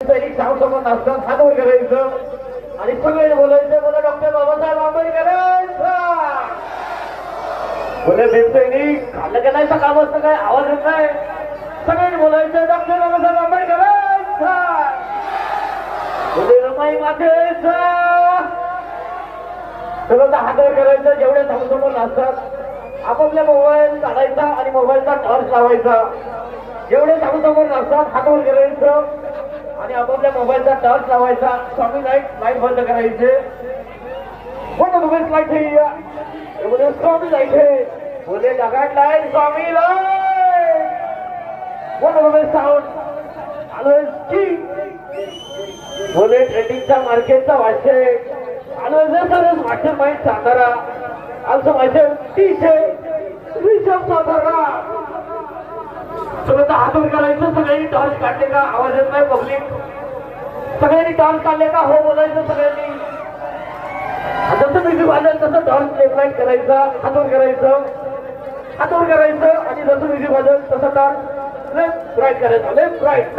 एक समोर नसतात हात वर करायचं आणि सगळे बोलायचं बोला डॉक्टर बाबासाहेब आंबेडकर बोले भेटतोय खाल्लं का नाही सकाळ वाजता काय आवाज येत नाही सगळे बोलायचं डॉक्टर बाबासाहेब आंबेडकर बोले रमाई मातेचा सगळं हात वर करायचं जेवढे समोर नसतात आपापल्या मोबाईल काढायचा आणि मोबाईलचा टॉर्च लावायचा जेवढे समोर नसतात हात वर करायचं आणि आपापल्या मोबाईलचा टॉर्च लावायचा स्वामी लाईट बंद करायचे कोण मोबाईल लाईट है बोले स्वामी लाईट है बोले ढगाट लाईट स्वामी लाईट कोण मोबाईल साऊंड आलोय की बोले ट्रेडिंगचा मार्केटचा वाशे आलोय सरस master mind Satara also master टीचे रिषभ सातारा सगळं हात वर करायचं सगळ्यांनी टॉर्च काढले का आवाज येत नाही पब्लिक सगळ्यांनी टॉर्च काढले का हो बोलायचं सगळ्यांनी जसं म्युझिक वाजल तसं टॉर्च लेफ्ट राईट करायचा हात वर करायचं हात वर करायचं आणि जसं म्युझिक वाजल तसं टॉर्च लेफ्ट राईट करायचं लेफ्ट राईट